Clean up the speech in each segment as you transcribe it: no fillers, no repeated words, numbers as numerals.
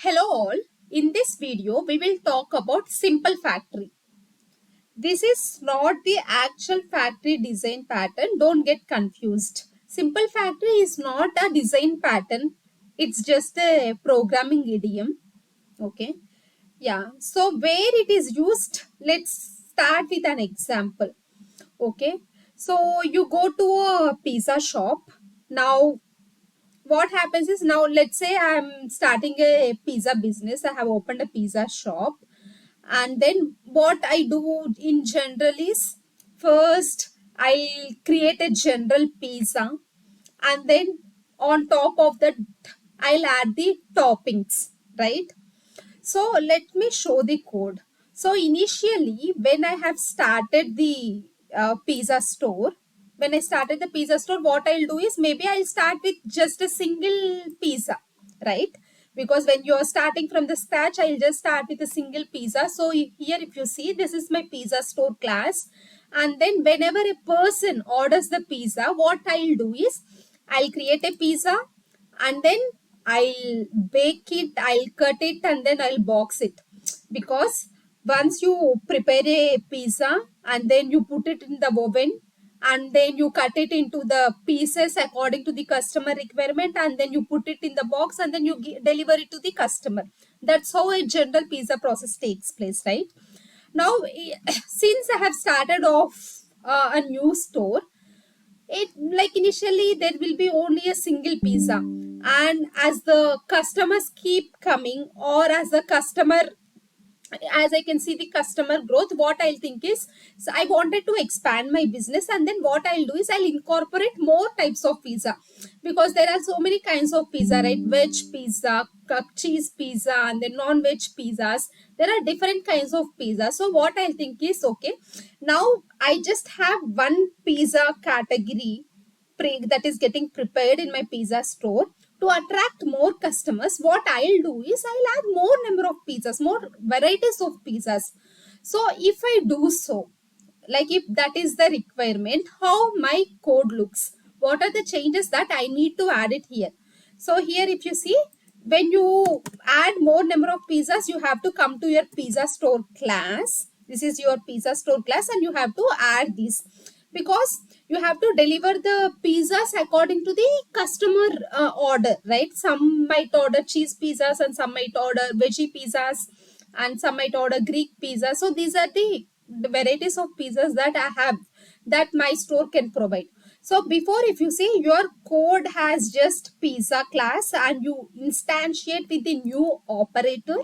Hello all, in this video we will talk about simple factory. This is not the actual factory design pattern, don't get confused. Simple factory is not a design pattern, it's just a programming idiom. Okay, yeah, so where it is used, let's start with an example. Okay, so you go to a pizza shop. Now what happens is, now let's say I'm starting a pizza business. I have opened a pizza shop, and then what I do in general is, first I'll create a general pizza, and then on top of that I'll add the toppings, right? So let me show the code. So initially, when I have started the pizza store, what I'll do is, maybe I'll start with just a single pizza, right? Because when you're starting from the scratch, I'll just start with a single pizza. So here, if you see, this is my pizza store class. And then whenever a person orders the pizza, what I'll do is, I'll create a pizza, and then I'll bake it, I'll cut it, and then I'll box it. Because once you prepare a pizza and then you put it in the oven, and then you cut it into the pieces according to the customer requirement, and then you put it in the box, and then you deliver it to the customer. That's how a general pizza process takes place, right? Now, since I have started off a new store, it, like, initially there will be only a single pizza, and as the customers keep coming, or as I can see the customer growth, what I'll think is, so I wanted to expand my business, and then what I'll do is, I'll incorporate more types of pizza, because there are so many kinds of pizza, right? Veg pizza, cheese pizza, and then non-veg pizzas. There are different kinds of pizza. So what I'll think is, okay, now I just have one pizza category that is getting prepared in my pizza store. To attract more customers, what I'll do is, I'll add more number of pizzas, more varieties of pizzas. So if I do so, like, if that is the requirement, how my code looks, what are the changes that I need to add it here. So here, if you see, when you add more number of pizzas, you have to come to your pizza store class. This is your pizza store class, and you have to add this, because you have to deliver the pizzas according to the customer order, right? Some might order cheese pizzas, and some might order veggie pizzas, and some might order Greek pizza. So these are the varieties of pizzas that I have, that my store can provide. So before, if you see, your code has just pizza class, and you instantiate with the new operator.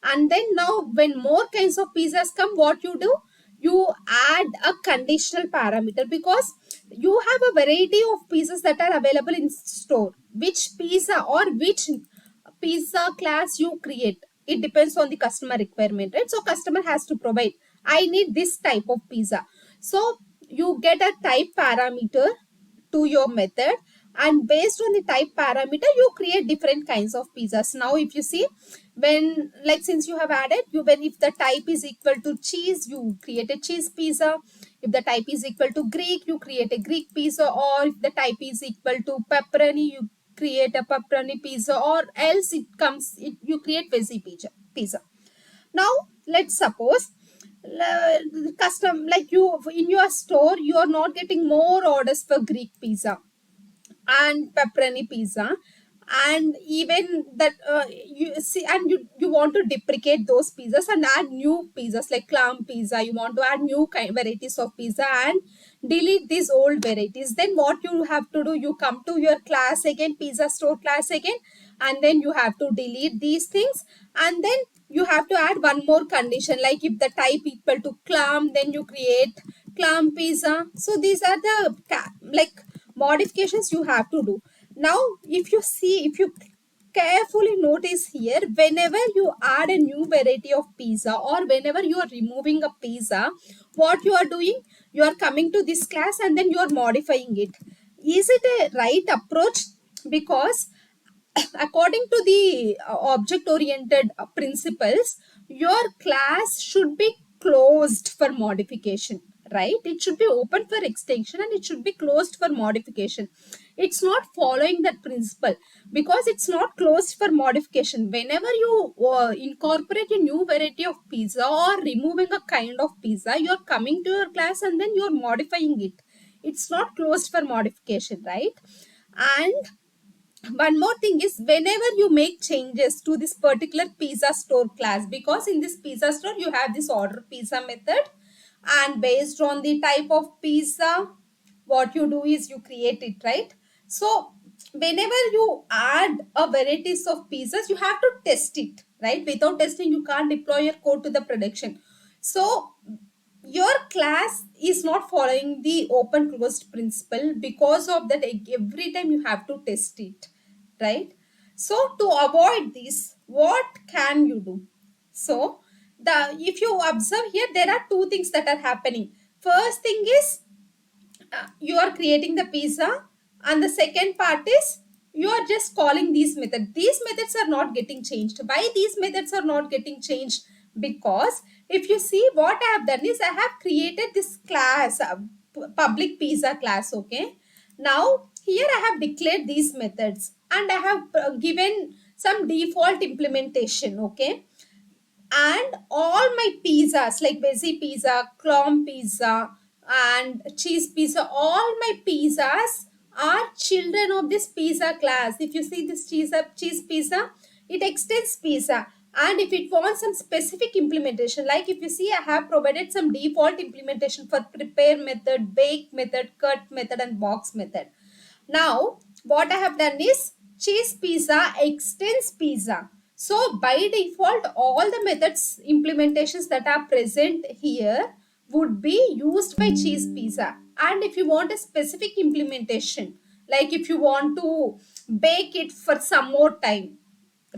And then now, when more kinds of pizzas come, what you do, you add a conditional parameter, because you have a variety of pizzas that are available in store. Which pizza or which pizza class you create, it depends on the customer requirement, right? So customer has to provide, I need this type of pizza. So you get a type parameter to your method, and based on the type parameter, you create different kinds of pizzas. Now if you see, when, like, since you have added, you, when, if the type is equal to cheese, you create a cheese pizza. If the type is equal to Greek, you create a Greek pizza. Or if the type is equal to pepperoni, you create a pepperoni pizza. Or else you create veggie pizza. Now let's suppose, custom, like, you, in your store, you are not getting more orders for Greek pizza and pepperoni pizza, and even that, you see, and you want to deprecate those pizzas and add new pizzas like clam pizza. You want to add new varieties of pizza and delete these old varieties. Then what you have to do, you come to your class again, pizza store class again, and then you have to delete these things, and then you have to add one more condition, like, if the type equal to clam, then you create clam pizza. So these are the like modifications you have to do. Now if you see, if you carefully notice here, whenever you add a new variety of pizza, or whenever you are removing a pizza, what you are doing, you are coming to this class, and then you are modifying it. Is it a right approach? Because according to the object oriented principles, your class should be closed for modification, right? It should be open for extension and it should be closed for modification. It's not following that principle because it's not closed for modification. Whenever you incorporate a new variety of pizza or removing a kind of pizza, you're coming to your class and then you're modifying it. It's not closed for modification, right? And one more thing is, whenever you make changes to this particular pizza store class, because in this pizza store you have this order pizza method, and based on the type of pizza, what you do is you create it, right? So whenever you add a varieties of pizzas, you have to test it, right? Without testing you can't deploy your code to the production. So your class is not following the open closed principle. Because of that, every time you have to test it, right? So to avoid this, what can you do? So the if you observe here, there are two things that are happening. First thing is, you are creating the pizza, and the second part is you are just calling these methods are not getting changed. Why these methods are not getting changed? Because if you see, what I have done is I have created this class, public pizza class. Okay, now here I have declared these methods and I have given some default implementation. Okay, and all my pizzas like veggie pizza, clam pizza, and cheese pizza, all my pizzas are children of this pizza class. If you see this cheese pizza, it extends pizza. And if it wants some specific implementation, like if you see, I have provided some default implementation for prepare method, bake method, cut method, and box method. Now, what I have done is cheese pizza extends pizza. So, by default, all the methods implementations that are present here would be used by cheese pizza. And if you want a specific implementation, like if you want to bake it for some more time,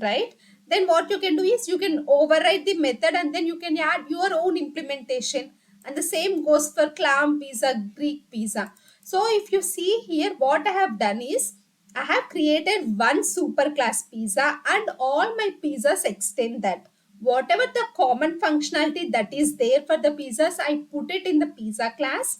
right? Then what you can do is you can override the method and then you can add your own implementation. And the same goes for clam pizza, Greek pizza. So if you see here, what I have done is I have created one super class pizza and all my pizzas extend that. Whatever the common functionality that is there for the pizzas, I put it in the pizza class,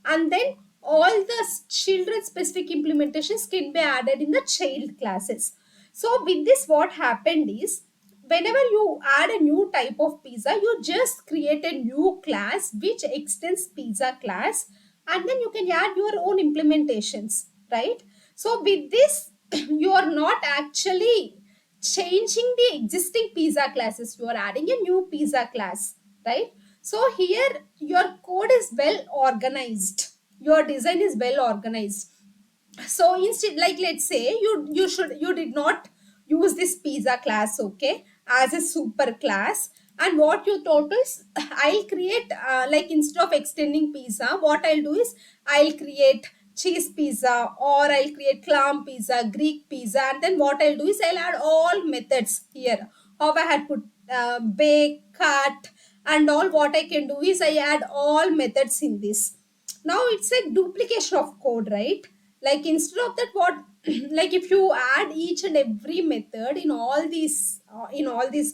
and then all the children specific implementations can be added in the child classes. So with this, what happened is, whenever you add a new type of pizza, you just create a new class which extends pizza class, and then you can add your own implementations, right? So with this, you are not actually changing the existing pizza classes. You are adding a new pizza class, right? So here your code is well organized. Your design is well organized. So instead, like let's say you did not use this pizza class, okay, as a super class, and what you thought is I'll create like instead of extending pizza, what I'll do is I'll create cheese pizza, or I'll create clam pizza, Greek pizza, and then what I'll do is I'll add all methods here. How I had put bake, cut, and all, what I can do is I add all methods in this. Now it's a duplication of code, right? Like instead of that, what like if you add each and every method in all these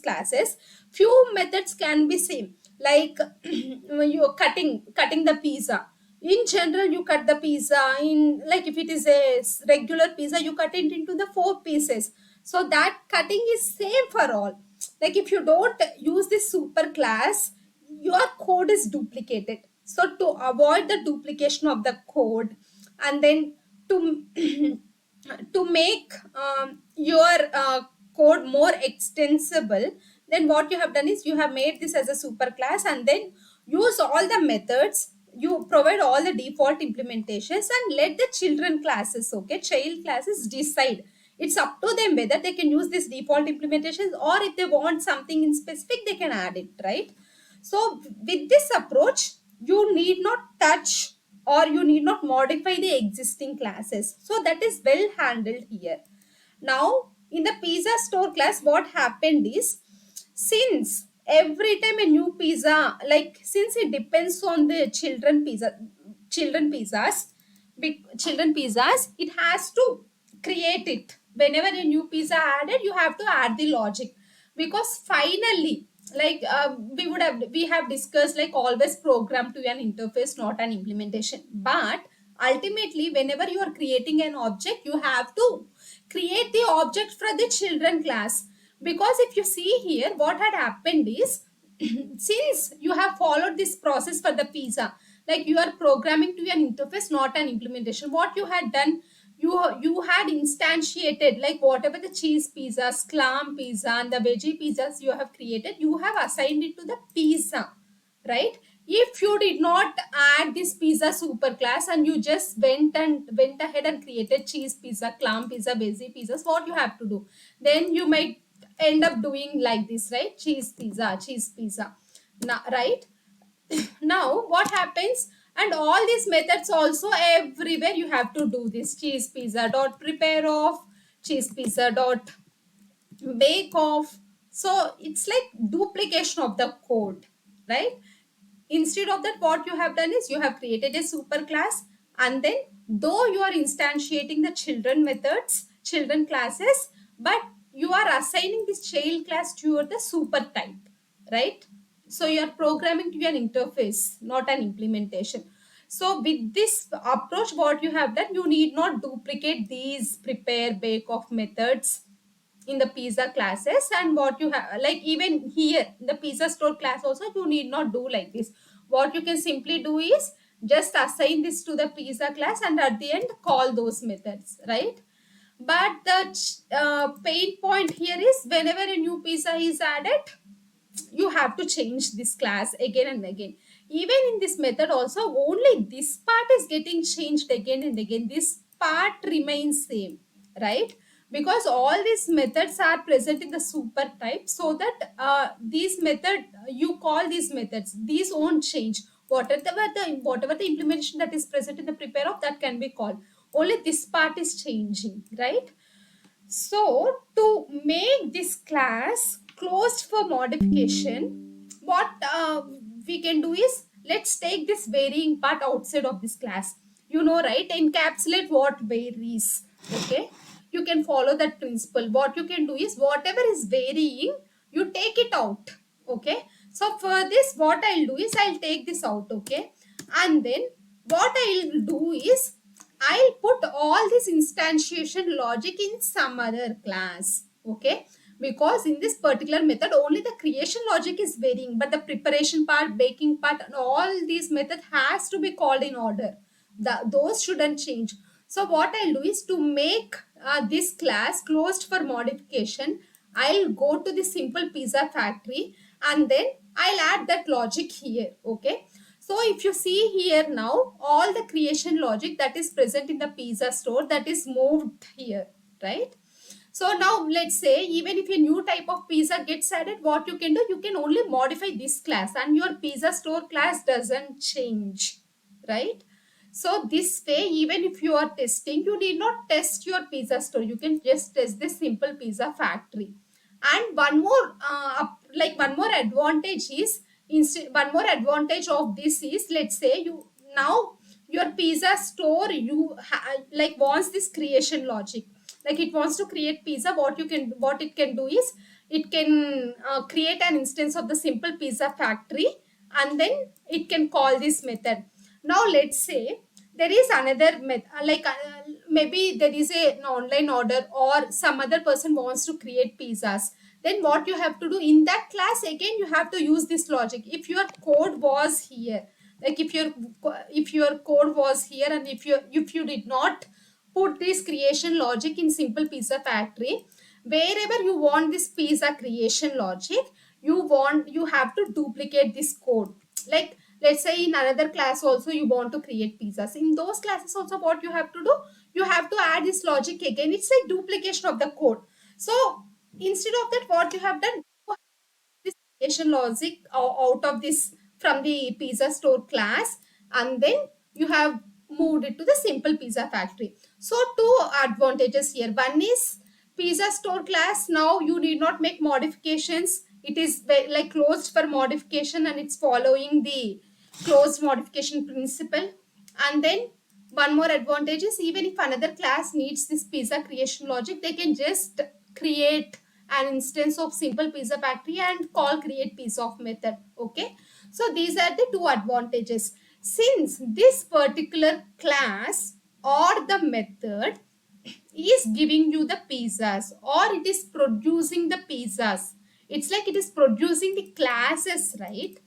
classes, few methods can be same. Like when you're cutting the pizza, in general you cut the pizza in, like if it is a regular pizza, you cut it into the 4 pieces. So that cutting is same for all. Like if you don't use this super class, your code is duplicated. So to avoid the duplication of the code, and then to to make your code more extensible, then what you have done is you have made this as a super class, and then use all the methods, you provide all the default implementations, and let the children classes, okay, child classes decide. It's up to them whether they can use this default implementations, or if they want something in specific, they can add it, right? So with this approach, you need not touch or you need not modify the existing classes. So that is well handled here. Now, in the pizza store class, what happened is, since every time a new pizza, like since it depends on the children pizzas, big children pizzas, it has to create it. Whenever a new pizza added, you have to add the logic. because finally, like we have discussed, like always program to an interface, not an implementation. But ultimately, whenever you are creating an object, you have to create the object for the children class. Because if you see here, what had happened is since you have followed this process for the pizza, like you are programming to an interface, not an implementation. What you had done, you had instantiated, like whatever the cheese pizzas, clam pizza, and the veggie pizzas you have created, you have assigned it to the pizza, right? If you did not add this pizza superclass and you just went ahead and created cheese pizza, clam pizza, veggie pizzas, what you have to do? Then you might end up doing like this, right? Cheese pizza. Now, right? Now what happens, and all these methods also everywhere you have to do this: cheese pizza dot prepare of, cheese pizza dot bake off. So it's like duplication of the code, right? Instead of that, what you have done is you have created a super class, and then though you are instantiating the children methods, children classes, but you are assigning this child class to the super type, right? So you are programming to an interface, not an implementation. So with this approach, what you have done, you need not duplicate these prepare bake off methods in the pizza classes. And what you have, like even here in the pizza store class also, you need not do like this. What you can simply do is just assign this to the pizza class, and at the end call those methods, right? But the pain point here is whenever a new pizza is added, you have to change this class again and again. Even in this method also, only this part is getting changed again and again. This part remains same, right? Because all these methods are present in the super type, so that these method, you call these methods, these won't change. Whatever the implementation that is present in the prepare of, that can be called. Only this part is changing, right? So to make this class closed for modification, what we can do is, let's take this varying part outside of this class. You know, right? Encapsulate what varies. Okay. You can follow that principle. What you can do is, whatever is varying, you take it out. Okay. So for this, what I'll do is, I'll take this out. Okay. And then what I'll do is, I'll put all this instantiation logic in some other class. Okay. Because in this particular method, only the creation logic is varying, but the preparation part, baking part, and all these methods has to be called in order. Those shouldn't change. So what I'll do is, to make this class closed for modification, I'll go to the simple pizza factory, and then I'll add that logic here. Okay. So if you see here now, all the creation logic that is present in the pizza store, that is moved here, right? So now let's say, even if a new type of pizza gets added, what you can do, you can only modify this class, and your pizza store class doesn't change, right? So this way, even if you are testing, you need not test your pizza store. You can just test this simple pizza factory. And one more advantage is, one more advantage of this is, let's say you now, your pizza store, like wants this creation logic, like it wants to create pizza. What it can do is, it can create an instance of the simple pizza factory, and then it can call this method. Now let's say there is another method, maybe there is an online order, or some other person wants to create pizzas. Then what you have to do in that class, again you have to use this logic. If your code was here, like if your code was here, and if you did not put this creation logic in simple pizza factory, wherever you want this pizza creation logic, you have to duplicate this code. Like let's say in another class also, you want to create pizzas. In those classes also, what you have to do, you have to add this logic again. It's like duplication of the code. So instead of that, what you have done, this creation logic out of this, from the pizza store class, and then you have moved it to the simple pizza factory. So two advantages here. One is, pizza store class, now you need not make modifications. It is like closed for modification, and it's following the closed modification principle. And then one more advantage is, even if another class needs this pizza creation logic, they can just create an instance of simple pizza factory and call create pizza of method. Okay, so these are the two advantages. Since this particular class or the method is giving you the pizzas or it is producing the pizzas, it's like it is producing the classes, right?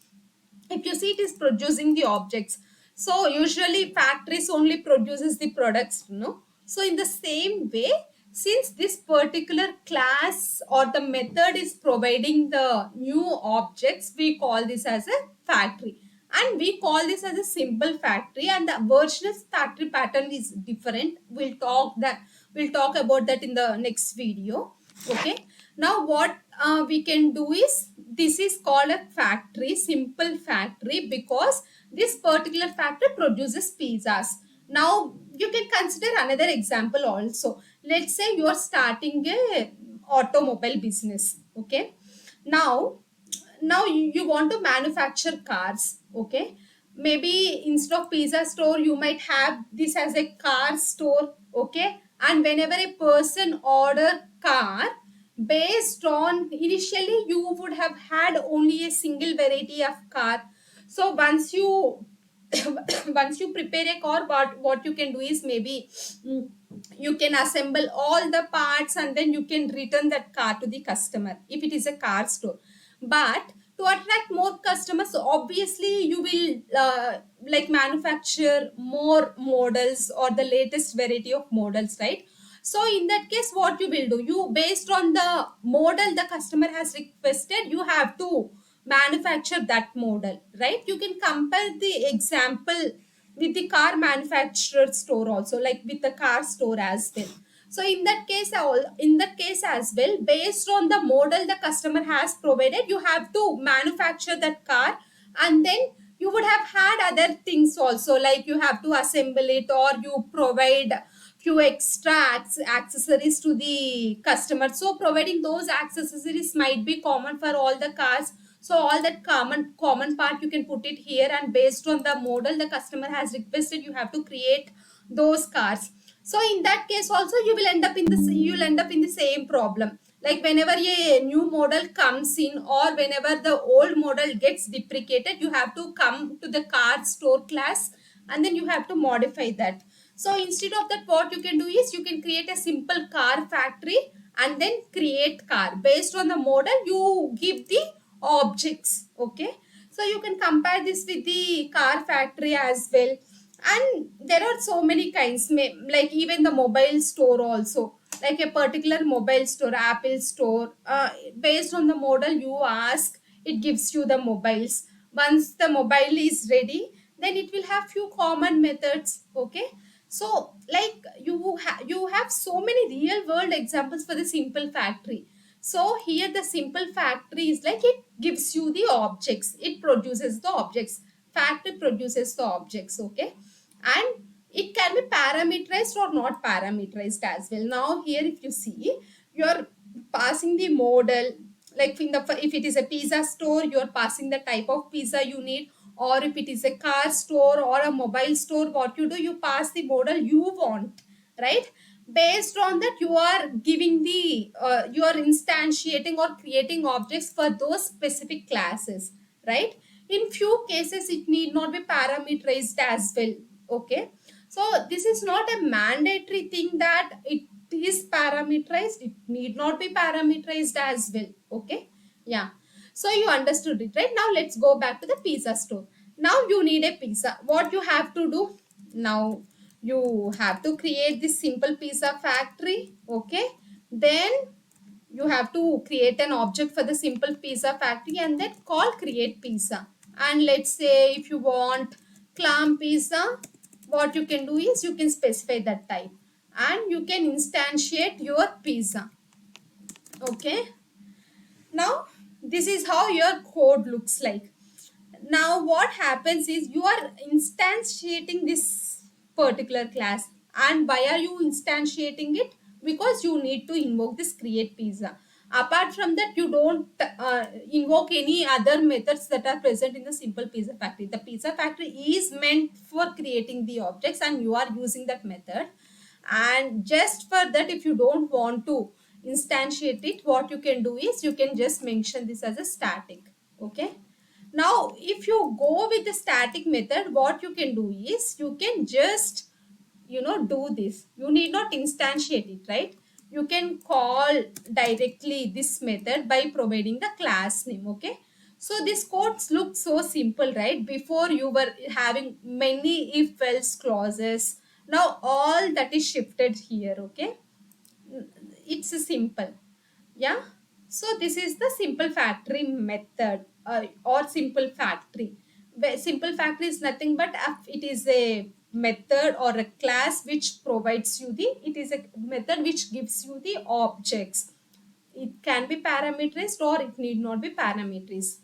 If you see, it is producing the objects. So usually factories only produces the products, no? So in the same way, since this particular class or the method is providing the new objects, we call this as a factory, and we call this as a simple factory, and the versionless factory pattern is different. We'll talk about that in the next video. Okay, now what we can do is, this is called a factory, simple factory, because this particular factory produces pizzas. Now you can consider another example also. Let's say you are starting a automobile business. Okay, now you want to manufacture cars. Okay, maybe instead of pizza store you might have this as a car store. Okay, and whenever a person order car, based on, initially you would have had only a single variety of car. So once you once you prepare a car, what you can do is, maybe mm, you can assemble all the parts and then you can return that car to the customer if it is a car store. But to attract more customers, obviously you will like manufacture more models or the latest variety of models, right? So in that case, what you will do, you, based on the model the customer has requested, you have to manufacture that model, right? You can compare the example with the car manufacturer store also, like with the car store as well. So in that case as well, based on the model the customer has provided, you have to manufacture that car, and then you would have had other things also, like you have to assemble it, or you provide few extra accessories to the customer. So providing those accessories might be common for all the cars. So all that common part you can put it here, and based on the model the customer has requested, you have to create those cars. So in that case also, you'll end up in the same problem. Like whenever a new model comes in, or whenever the old model gets deprecated, you have to come to the car store class, and then you have to modify that. So instead of that, what you can do is, you can create a simple car factory and then create car. Based on the model, you give the objects. Okay, so you can compare this with the car factory as well. And there are so many kinds, like even the mobile store also, like a particular mobile store, Apple store, based on the model you ask, it gives you the mobiles. Once the mobile is ready, then it will have few common methods. Okay, so like you have so many real world examples for the simple factory. So here the simple factory is like, it gives you the objects, it produces the objects, factory produces the objects. Okay, and it can be parameterized or not parameterized as well. Now here if you see, you're passing the model, like if it is a pizza store, you're passing the type of pizza you need, or if it is a car store or a mobile store, what you do, you pass the model you want, right? Based on that, you are giving the you are instantiating or creating objects for those specific classes, right? In few cases it need not be parameterized as well. Okay, so this is not a mandatory thing that it is parameterized, it need not be parameterized as well. Okay, yeah, so you understood it, right? Now let's go back to the pizza store. Now you need a pizza, what you have to do now, you have to create this simple pizza factory. Okay, then you have to create an object for the simple pizza factory and then call create pizza. And let's say if you want clam pizza, what you can do is, you can specify that type and you can instantiate your pizza. Okay, now this is how your code looks like. Now what happens is, you are instantiating this particular class. And why are you instantiating it? Because you need to invoke this create pizza. Apart from that, you don't invoke any other methods that are present in the simple pizza factory. The pizza factory is meant for creating the objects and you are using that method. And just for that, if you don't want to instantiate it, what you can do is you can just mention this as a static. Okay. Now if you go with the static method, what you can do is you can just do this. You need not instantiate it, right? You can call directly this method by providing the class name. Okay. So this code looks so simple, right? Before you were having many if else clauses. Now all that is shifted here. Okay. It's a simple. Yeah. So this is the simple factory method, or simple factory. Where simple factory is nothing but it is a method or a class which provides you the, it is a method which gives you the objects. It can be parameterized or it need not be parameterized.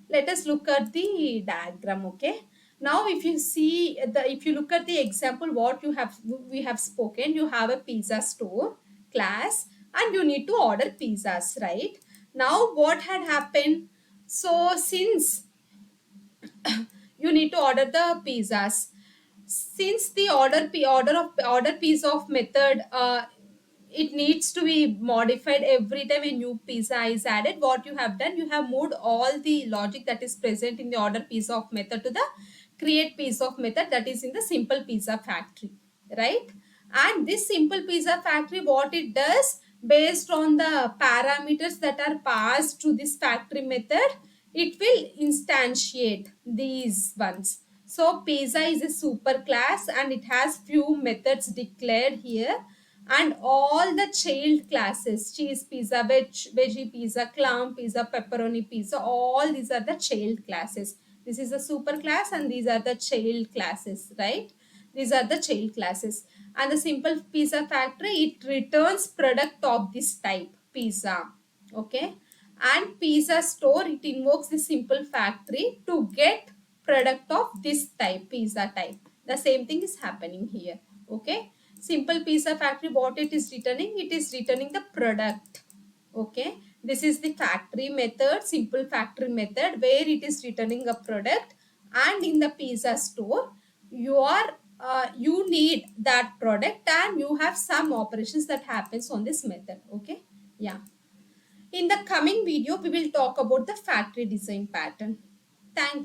Let us look at the diagram. Okay. Now if you see if you look at the example, what you have, we have spoken, you have a pizza store class and you need to order pizzas, right? Now what had happened? So since you need to order the pizzas, since the order piece of method, it needs to be modified every time a new pizza is added. What you have done, you have moved all the logic that is present in the order piece of method to the create piece of method that is in the simple pizza factory, right? And this simple pizza factory, what it does, based on the parameters that are passed to this factory method, it will instantiate these ones. So pizza is a super class and it has few methods declared here, and all the child classes, cheese pizza, veggie pizza, clown pizza, pepperoni pizza, all these are the child classes. This is a super class and these are the child classes, right? These are the child classes. And the simple pizza factory, it returns product of this type, pizza. Okay. And pizza store, it invokes the simple factory to get product of this type, pizza type. The same thing is happening here. Okay. Simple pizza factory, what it is returning? It is returning the product. Okay. This is the factory method, simple factory method, where it is returning a product. And in the pizza store, you need that product and you have some operations that happens on this method. Okay. Yeah. In the coming video, we will talk about the factory design pattern. Thank you.